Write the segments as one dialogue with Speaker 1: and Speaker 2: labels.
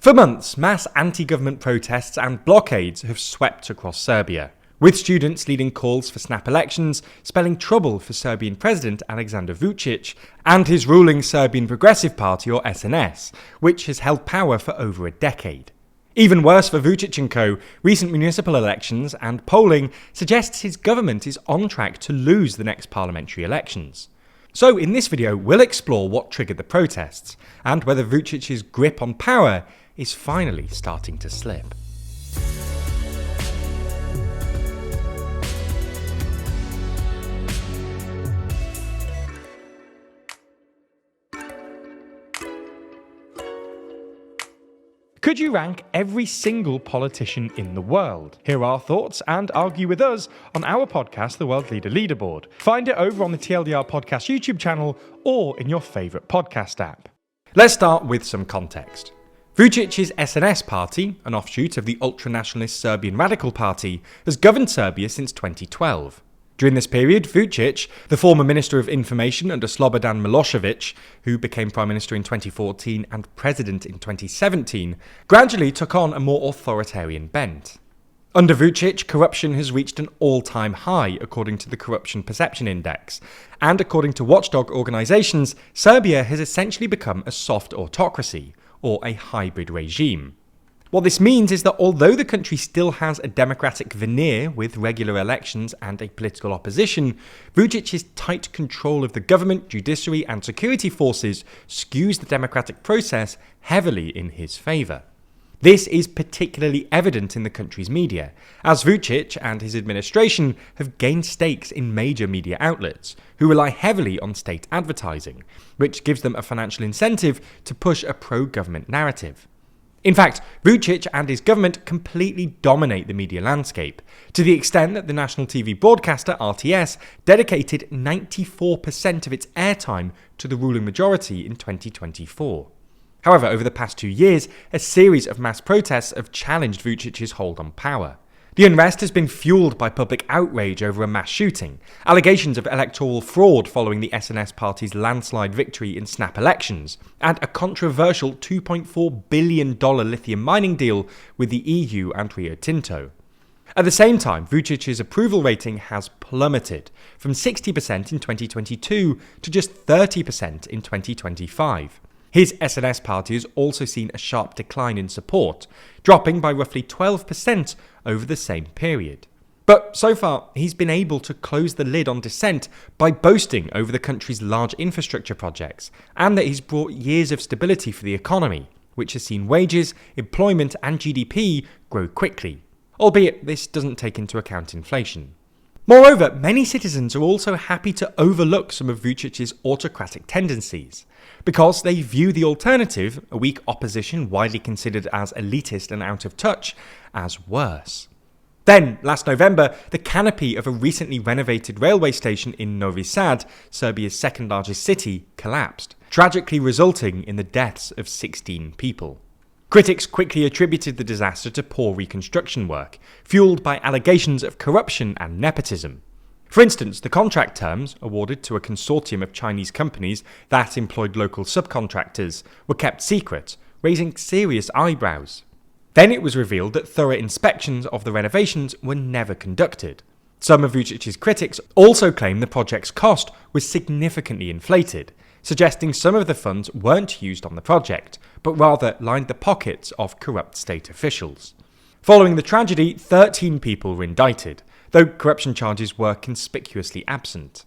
Speaker 1: For months, mass anti-government protests and blockades have swept across Serbia, with students leading calls for snap elections, spelling trouble for Serbian President Aleksandar Vučić and his ruling Serbian Progressive Party, or SNS, which has held power for over a decade. Even worse for Vučić and co, recent municipal elections and polling suggests his government is on track to lose the next parliamentary elections. So in this video, we'll explore what triggered the protests, and whether Vučić's grip on power is finally starting to slip. Could you rank every single politician in the world? Hear our thoughts and argue with us on our podcast, the World Leader Leaderboard. Find it over on the TLDR Podcast YouTube channel or in your favourite podcast app. Let's start with some context. Vučić's SNS party, an offshoot of the ultra-nationalist Serbian Radical Party, has governed Serbia since 2012. During this period, Vučić, the former Minister of Information under Slobodan Milošević, who became Prime Minister in 2014 and President in 2017, gradually took on a more authoritarian bent. Under Vučić, corruption has reached an all-time high according to the Corruption Perception Index, and according to watchdog organisations, Serbia has essentially become a soft autocracy, or a hybrid regime. What this means is that although the country still has a democratic veneer with regular elections and a political opposition, Vučić's tight control of the government, judiciary and security forces skews the democratic process heavily in his favour. This is particularly evident in the country's media, as Vučić and his administration have gained stakes in major media outlets, who rely heavily on state advertising, which gives them a financial incentive to push a pro-government narrative. In fact, Vučić and his government completely dominate the media landscape, to the extent that the national TV broadcaster RTS dedicated 94% of its airtime to the ruling majority in 2024. However, over the past 2 years, a series of mass protests have challenged Vučić's hold on power. The unrest has been fueled by public outrage over a mass shooting, allegations of electoral fraud following the SNS party's landslide victory in snap elections, and a controversial $2.4 billion lithium mining deal with the EU and Rio Tinto. At the same time, Vučić's approval rating has plummeted from 60% in 2022 to just 30% in 2025. His SNS party has also seen a sharp decline in support, dropping by roughly 12% over the same period. But so far, he's been able to close the lid on dissent by boasting over the country's large infrastructure projects, and that he's brought years of stability for the economy, which has seen wages, employment and GDP grow quickly, albeit this doesn't take into account inflation. Moreover, many citizens are also happy to overlook some of Vučić's autocratic tendencies, because they view the alternative, a weak opposition widely considered as elitist and out of touch, as worse. Then, last November, the canopy of a recently renovated railway station in Novi Sad, Serbia's second largest city, collapsed, tragically resulting in the deaths of 16 people. Critics quickly attributed the disaster to poor reconstruction work, fueled by allegations of corruption and nepotism. For instance, the contract terms, awarded to a consortium of Chinese companies that employed local subcontractors, were kept secret, raising serious eyebrows. Then it was revealed that thorough inspections of the renovations were never conducted. Some of Vučić's critics also claim the project's cost was significantly inflated, suggesting some of the funds weren't used on the project, but rather lined the pockets of corrupt state officials. Following the tragedy, 13 people were indicted, though corruption charges were conspicuously absent.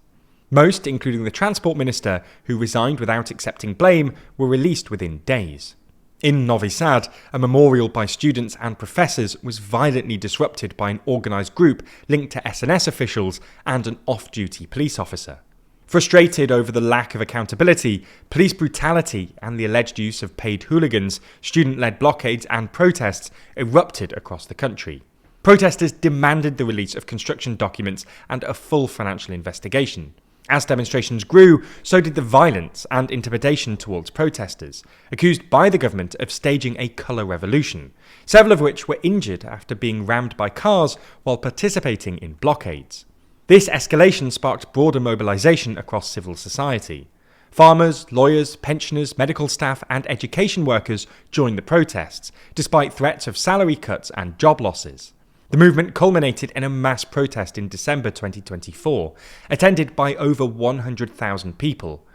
Speaker 1: Most, including the transport minister, who resigned without accepting blame, were released within days. In Novi Sad, a memorial by students and professors was violently disrupted by an organised group linked to SNS officials and an off-duty police officer. Frustrated over the lack of accountability, police brutality and the alleged use of paid hooligans, student-led blockades and protests erupted across the country. Protesters demanded the release of construction documents and a full financial investigation. As demonstrations grew, so did the violence and intimidation towards protesters, accused by the government of staging a colour revolution, several of which were injured after being rammed by cars while participating in blockades. This escalation sparked broader mobilisation across civil society. Farmers, lawyers, pensioners, medical staff and education workers joined the protests, despite threats of salary cuts and job losses. The movement culminated in a mass protest in December 2024, attended by over 100,000 people.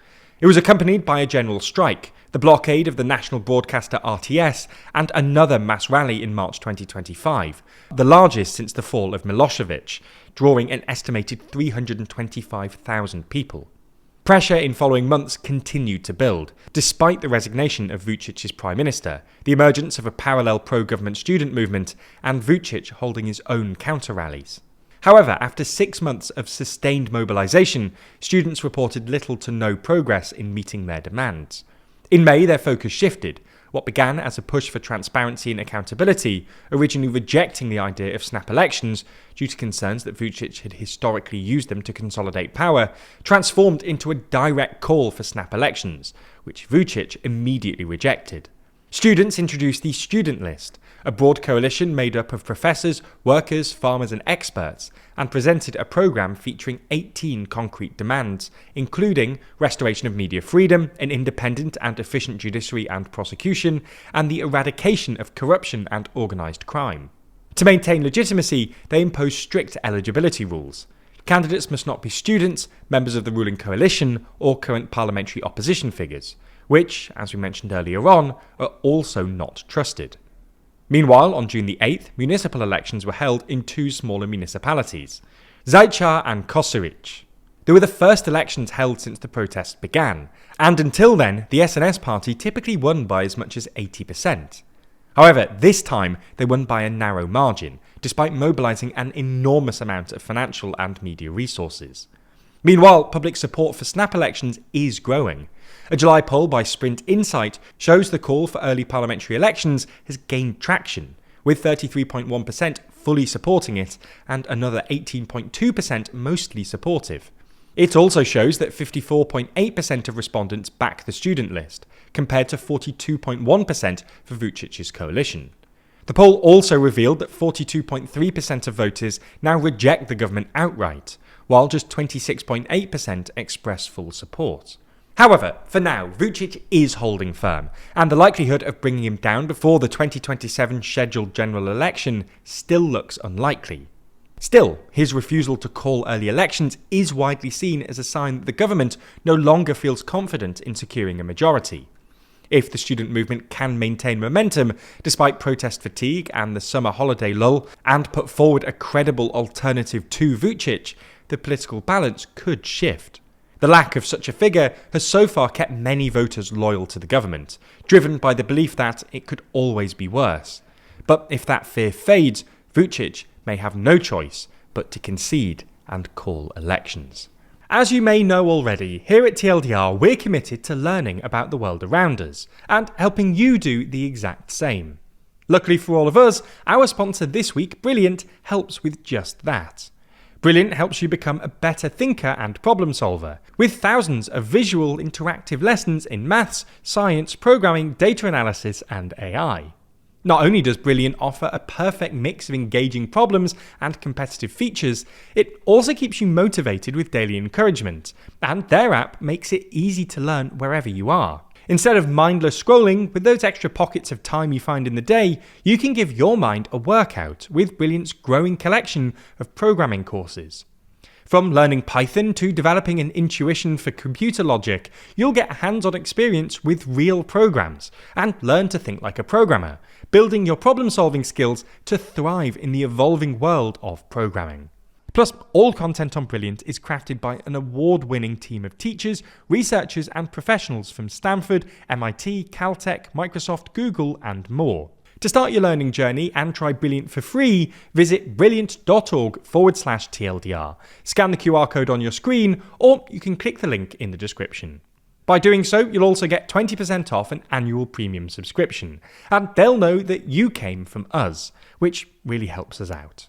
Speaker 1: It was accompanied by a general strike, the blockade of the national broadcaster RTS, and another mass rally in March 2025, the largest since the fall of Milosevic, drawing an estimated 325,000 people. Pressure in following months continued to build, despite the resignation of Vučić's prime minister, the emergence of a parallel pro-government student movement, and Vučić holding his own counter-rallies. However, after 6 months of sustained mobilisation, students reported little to no progress in meeting their demands. In May, their focus shifted. What began as a push for transparency and accountability, originally rejecting the idea of snap elections due to concerns that Vučić had historically used them to consolidate power, transformed into a direct call for snap elections, which Vučić immediately rejected. Students introduced the Student List, a broad coalition made up of professors, workers, farmers and experts, and presented a programme featuring 18 concrete demands, including restoration of media freedom, an independent and efficient judiciary and prosecution, and the eradication of corruption and organised crime. To maintain legitimacy, they imposed strict eligibility rules. Candidates must not be students, members of the ruling coalition, or current parliamentary opposition figures, which, as we mentioned earlier on, are also not trusted. Meanwhile, on June the 8th, municipal elections were held in 2 smaller municipalities, Zaječar and Kosjerić. They were the first elections held since the protests began, and until then, the SNS party typically won by as much as 80%. However, this time they won by a narrow margin, despite mobilising an enormous amount of financial and media resources. Meanwhile, public support for snap elections is growing. A July poll by Sprint Insight shows the call for early parliamentary elections has gained traction, with 33.1% fully supporting it and another 18.2% mostly supportive. It also shows that 54.8% of respondents back the student list, compared to 42.1% for Vučić's coalition. The poll also revealed that 42.3% of voters now reject the government outright, while just 26.8% express full support. However, for now, Vučić is holding firm, and the likelihood of bringing him down before the 2027 scheduled general election still looks unlikely. Still, his refusal to call early elections is widely seen as a sign that the government no longer feels confident in securing a majority. If the student movement can maintain momentum despite protest fatigue and the summer holiday lull, and put forward a credible alternative to Vučić, the political balance could shift. The lack of such a figure has so far kept many voters loyal to the government, driven by the belief that it could always be worse. But if that fear fades, Vučić may have no choice but to concede and call elections. As you may know already, here at TLDR we're committed to learning about the world around us, and helping you do the exact same. Luckily for all of us, our sponsor this week, Brilliant, helps with just that. Brilliant helps you become a better thinker and problem solver, with thousands of visual, interactive lessons in maths, science, programming, data analysis, and AI. Not only does Brilliant offer a perfect mix of engaging problems and competitive features, it also keeps you motivated with daily encouragement, and their app makes it easy to learn wherever you are. Instead of mindless scrolling, with those extra pockets of time you find in the day, you can give your mind a workout with Brilliant's growing collection of programming courses. From learning Python to developing an intuition for computer logic, you'll get hands-on experience with real programs and learn to think like a programmer, building your problem-solving skills to thrive in the evolving world of programming. Plus, all content on Brilliant is crafted by an award-winning team of teachers, researchers and professionals from Stanford, MIT, Caltech, Microsoft, Google and more. To start your learning journey and try Brilliant for free, visit brilliant.org/TLDR. Scan the QR code on your screen, or you can click the link in the description. By doing so, you'll also get 20% off an annual premium subscription, and they'll know that you came from us, which really helps us out.